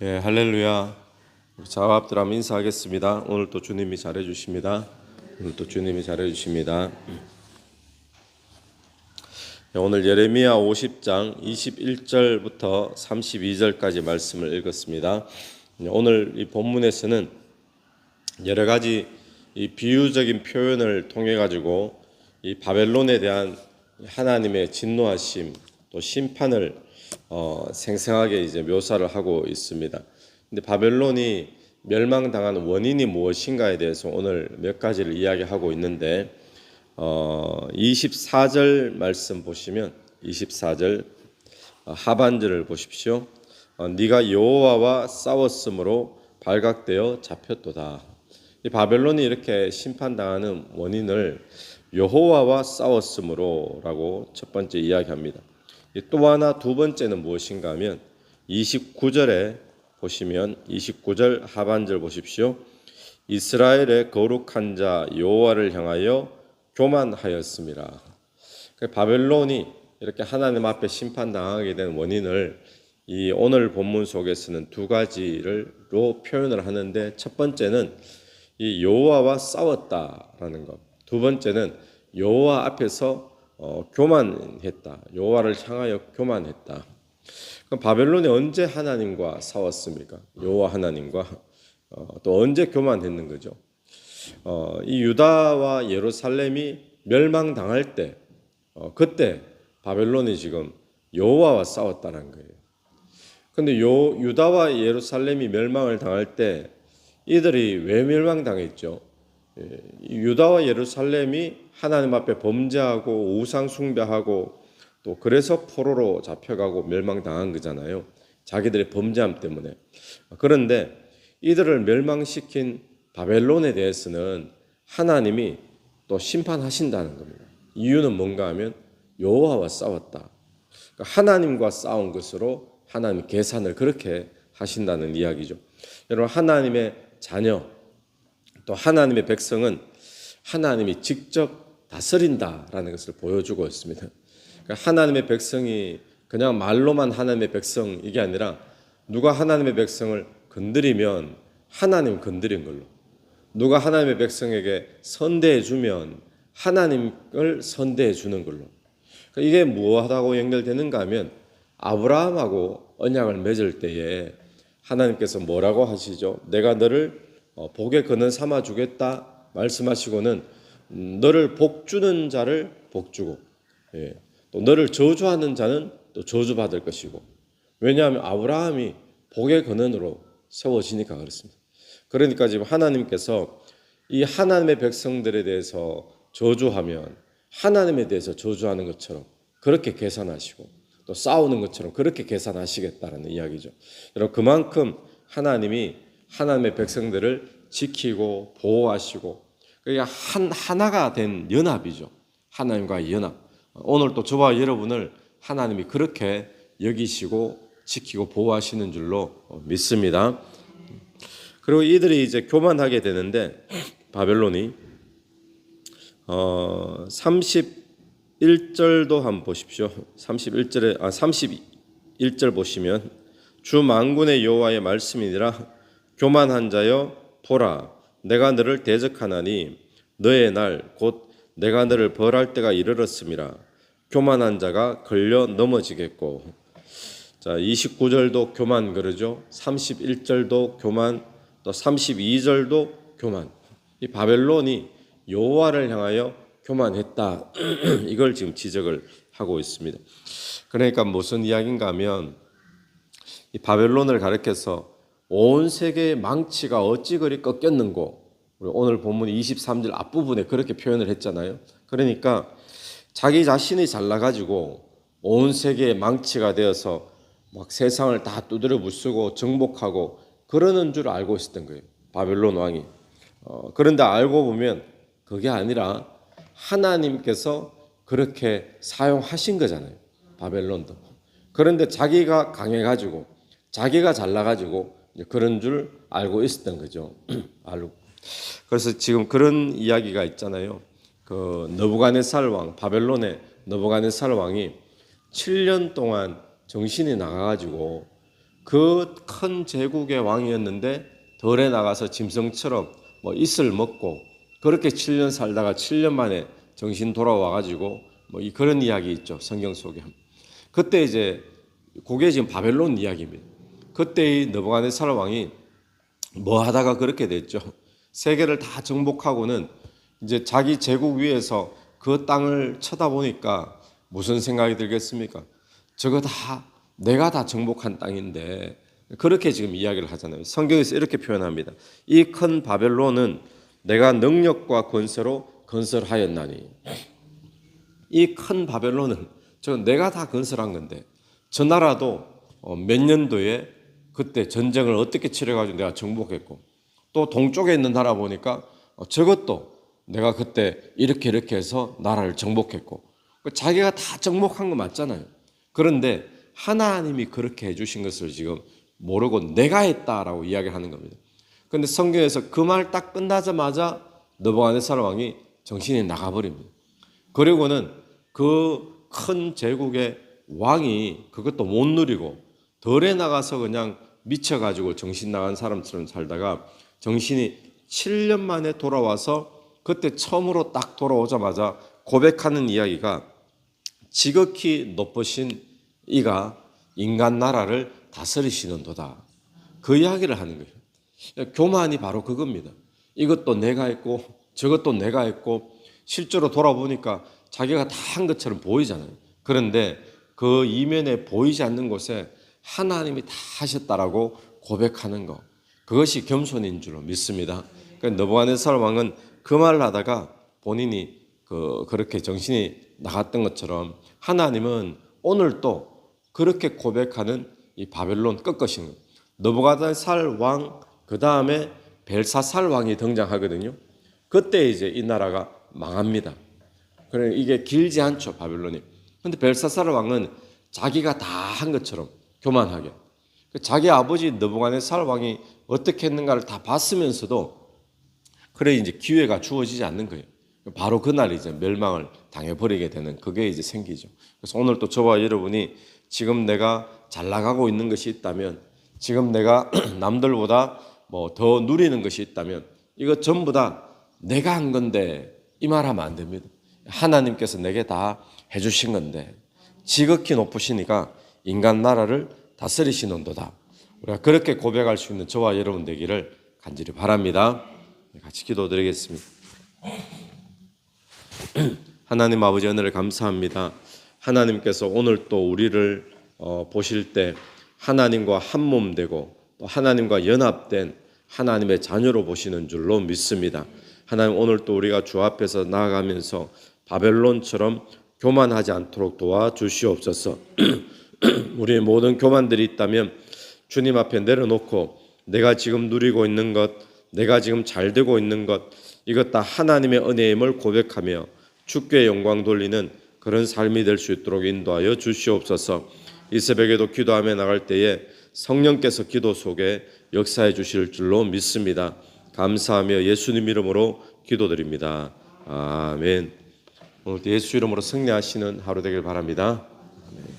예, 할렐루야. 자합들 한번 인사하겠습니다. 오늘 또 주님이 잘해주십니다. 오늘 예레미야 50장 21절부터 32절까지 말씀을 읽었습니다. 오늘 이 본문에서는 여러 가지 이 비유적인 표현을 통해 가지고 이 바벨론에 대한 하나님의 진노하심 또 심판을 생생하게 이제 묘사를 하고 있습니다. 근데 바벨론이 멸망당한 원인이 무엇인가에 대해서 오늘 몇 가지를 이야기하고 있는데 24절 말씀 보시면 24절 하반절을 보십시오. 네가 여호와와 싸웠으므로 발각되어 잡혔도다. 이 바벨론이 이렇게 심판당하는 원인을 여호와와 싸웠으므로라고 첫 번째 이야기합니다. 또 하나 두 번째는 무엇인가 하면 29절에 보시면 29절 하반절 보십시오. 이스라엘의 거룩한 자 여호와를 향하여 교만하였습니다. 바벨론이 이렇게 하나님 앞에 심판당하게 된 원인을 이 오늘 본문 속에서는 두 가지로 표현을 하는데, 첫 번째는 이 여호와와 싸웠다라는 것, 두 번째는 여호와 앞에서 교만했다. 여호와를 향하여 교만했다. 그럼 바벨론이 언제 하나님과 싸웠습니까? 여호와 하나님과 또 언제 교만했는 거죠? 이 유다와 예루살렘이 멸망당할 때 그때 바벨론이 지금 여호와와 싸웠다는 거예요. 그런데 유다와 예루살렘이 멸망을 당할 때 이들이 왜 멸망당했죠? 유다와 예루살렘이 하나님 앞에 범죄하고 우상 숭배하고 또 그래서 포로로 잡혀가고 멸망당한 거잖아요. 자기들의 범죄함 때문에. 그런데 이들을 멸망시킨 바벨론에 대해서는 하나님이 또 심판하신다는 겁니다. 이유는 뭔가 하면 여호와와 싸웠다. 그러니까 하나님과 싸운 것으로 하나님 계산을 그렇게 하신다는 이야기죠. 여러분, 하나님의 자녀 또 하나님의 백성은 하나님이 직접 다스린다라는 것을 보여주고 있습니다. 그러니까 하나님의 백성이 그냥 말로만 하나님의 백성 이게 아니라 누가 하나님의 백성을 건드리면 하나님 건드린 걸로, 누가 하나님의 백성에게 선대해 주면 하나님을 선대해 주는 걸로. 그러니까 이게 무엇하고 연결되는가 하면 아브라함하고 언약을 맺을 때에 하나님께서 뭐라고 하시죠? 내가 너를 복의 근원 삼아 주겠다 말씀하시고는 너를 복주는 자를 복주고 또 너를 저주하는 자는 또 저주받을 것이고, 왜냐하면 아브라함이 복의 근원으로 세워지니까 그렇습니다. 그러니까 지금 하나님께서 이 하나님의 백성들에 대해서 저주하면 하나님에 대해서 저주하는 것처럼 그렇게 계산하시고 또 싸우는 것처럼 그렇게 계산하시겠다는 이야기죠. 여러분, 그만큼 하나님이 하나님의 백성들을 지키고 보호하시고 그게 하나가 된 연합이죠. 하나님과의 연합. 오늘 또 저와 여러분을 하나님이 그렇게 여기시고 지키고 보호하시는 줄로 믿습니다. 그리고 이들이 이제 교만하게 되는데 바벨론이 31절도 한번 보십시오. 31절 보시면 주 만군의 여호와의 말씀이니라. 교만한 자여 보라, 내가 너를 대적하나니 너의 날 곧 내가 너를 벌할 때가 이르렀음이라. 교만한 자가 걸려 넘어지겠고. 자, 29절도 교만 그러죠. 31절도 교만, 또 32절도 교만. 이 바벨론이 여호와를 향하여 교만했다. 이걸 지금 지적을 하고 있습니다. 그러니까 무슨 이야기인가 하면 이 바벨론을 가리켜서 온 세계의 망치가 어찌 그리 꺾였는고, 오늘 본문 23절 앞부분에 그렇게 표현을 했잖아요. 그러니까 자기 자신이 잘나가지고 온 세계의 망치가 되어서 막 세상을 다 두드려 부수고 정복하고 그러는 줄 알고 있었던 거예요, 바벨론 왕이. 그런데 알고 보면 그게 아니라 하나님께서 그렇게 사용하신 거잖아요, 바벨론도. 그런데 자기가 강해가지고 자기가 잘나가지고 그런 줄 알고 있었던 거죠. 그래서 지금 그런 이야기가 있잖아요. 그 느부갓네살 왕, 바벨론의 느부갓네살 왕이 7년 동안 정신이 나가가지고 그 큰 제국의 왕이었는데 덜에 나가서 짐승처럼 뭐 이슬 먹고 그렇게 7년 살다가 7년 만에 정신 돌아와 가지고 뭐 그런 이야기 있죠. 성경 속에. 그때 이제 그게 지금 바벨론 이야기입니다. 그때의 느부갓네살 왕이 뭐 하다가 그렇게 됐죠. 세계를 다 정복하고는 이제 자기 제국 위에서 그 땅을 쳐다보니까 무슨 생각이 들겠습니까? 저거 다 내가 다 정복한 땅인데 그렇게 지금 이야기를 하잖아요. 성경에서 이렇게 표현합니다. 이 큰 바벨론은 내가 능력과 권세로 건설하였나니. 이 큰 바벨론은 저 내가 다 건설한 건데 저 나라도 몇 년도에 그때 전쟁을 어떻게 치러가지고 내가 정복했고 또 동쪽에 있는 나라 보니까 저것도 내가 그때 이렇게 해서 나라를 정복했고 자기가 다 정복한 거 맞잖아요. 그런데 하나님이 그렇게 해주신 것을 지금 모르고 내가 했다라고 이야기하는 겁니다. 그런데 성경에서 그 말 딱 끝나자마자 느부갓네살 왕이 정신이 나가버립니다. 그리고는 그 큰 제국의 왕이 그것도 못 누리고 덜에 나가서 그냥 미쳐가지고 정신 나간 사람처럼 살다가 정신이 7년 만에 돌아와서 그때 처음으로 딱 돌아오자마자 고백하는 이야기가 지극히 높으신 이가 인간 나라를 다스리시는도다. 그 이야기를 하는 거예요. 교만이 바로 그겁니다. 이것도 내가 했고 저것도 내가 했고 실제로 돌아보니까 자기가 다 한 것처럼 보이잖아요. 그런데 그 이면에 보이지 않는 곳에 하나님이 다 하셨다라고 고백하는 것. 그것이 겸손인 줄로 믿습니다. 그러니까 느부갓네살 왕은 그 말을 하다가 본인이 그렇게 정신이 나갔던 것처럼 하나님은 오늘 또 그렇게 고백하는 이 바벨론 꺾으시는 거예요. 느부갓네살 왕 그 다음에 벨사살 왕이 등장하거든요. 그때 이제 이 나라가 망합니다. 그래 이게 길지 않죠 바벨론이. 그런데 벨사살 왕은 자기가 다 한 것처럼 교만하게 자기 아버지 느부갓네살 왕이 어떻게 했는가를 다 봤으면서도 그래 이제 기회가 주어지지 않는 거예요. 바로 그날 이제 멸망을 당해버리게 되는 그게 이제 생기죠. 그래서 오늘 또 저와 여러분이 지금 내가 잘 나가고 있는 것이 있다면 지금 내가 남들보다 뭐 더 누리는 것이 있다면 이거 전부 다 내가 한 건데 이 말하면 안 됩니다. 하나님께서 내게 다 해주신 건데 지극히 높으시니까 인간 나라를 다스리시는도다. 우리가 그렇게 고백할 수 있는 저와 여러분 되기를 간절히 바랍니다. 같이 기도드리겠습니다. 하나님 아버지 은혜를 감사합니다. 하나님께서 오늘 또 우리를 보실 때 하나님과 한 몸 되고 또 하나님과 연합된 하나님의 자녀로 보시는 줄로 믿습니다. 하나님 오늘 또 우리가 주 앞에서 나아가면서 바벨론처럼 교만하지 않도록 도와주시옵소서. 우리의 모든 교만들이 있다면 주님 앞에 내려놓고 내가 지금 누리고 있는 것, 내가 지금 잘 되고 있는 것 이것 다 하나님의 은혜임을 고백하며 주께 영광 돌리는 그런 삶이 될 수 있도록 인도하여 주시옵소서. 이 새벽에도 기도하며 나갈 때에 성령께서 기도 속에 역사해 주실 줄로 믿습니다. 감사하며 예수님 이름으로 기도드립니다. 아멘. 오늘도 예수 이름으로 승리하시는 하루 되길 바랍니다. 아멘.